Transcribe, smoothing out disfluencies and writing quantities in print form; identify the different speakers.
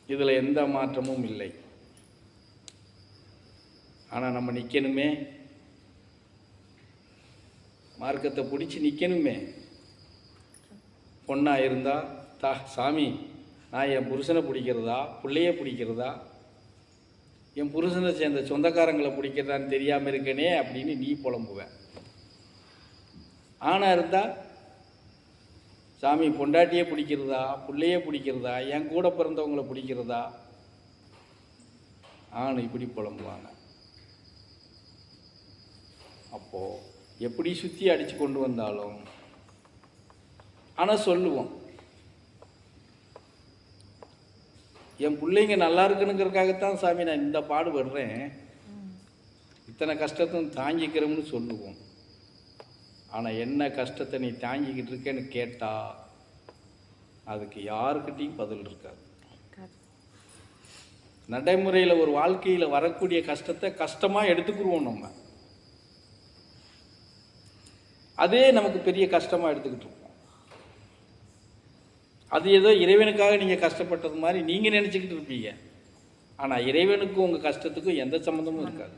Speaker 1: இதில் எந்த மாற்றமும் இல்லை. ஆனால் நம்ம நிற்கணுமே, மார்க்கத்தை பிடிச்சி நிற்கணுமே. பொண்ணாக இருந்தால் சாமி நான் என் புருஷனை பிடிக்கிறதா பிள்ளைய பிடிக்கிறதா என் புருஷனை சேர்ந்த சொந்தக்காரங்களை பிடிக்கிறதான்னு தெரியாமல் இருக்கனே அப்படின்னு நீ புலம்புவேன். ஆணாக இருந்தால் சாமி பொண்டாட்டியே பிடிக்கிறதா பிள்ளையே பிடிக்கிறதா என் கூட பிறந்தவங்களை பிடிக்கிறதா ஆண் இப்படி புலம்புவாங்க. அப்போது எப்படி சுற்றி அடித்து கொண்டு வந்தாலும் ஆனால் சொல்லுவோம், என் பிள்ளைங்க நல்லா இருக்குனுங்கிறதுக்காகத்தான் சாமி நான் இந்த பாடுபடுறேன், இத்தனை கஷ்டத்தையும் தாங்கிக்கிறோம்னு சொல்லுவோம். ஆனால் என்ன கஷ்டத்தை நீ தாங்கிக்கிட்டு இருக்கேன்னு கேட்டால் அதுக்கு யாருக்கிட்டையும் பதில் இருக்காது. நடைமுறையில் ஒரு வாழ்க்கையில் வரக்கூடிய கஷ்டத்தை கஷ்டமாக எடுத்துக்கிடுவோம். நம்ம அதே நமக்கு பெரிய கஷ்டமாக எடுத்துக்கிட்டு இருப்போம். அது ஏதோ இறைவனுக்காக நீங்கள் கஷ்டப்பட்டது மாதிரி நீங்கள் நினச்சிக்கிட்டு இருப்பீங்க. ஆனால் இறைவனுக்கும் உங்கள் கஷ்டத்துக்கும் எந்த சம்மந்தமும் இருக்காது.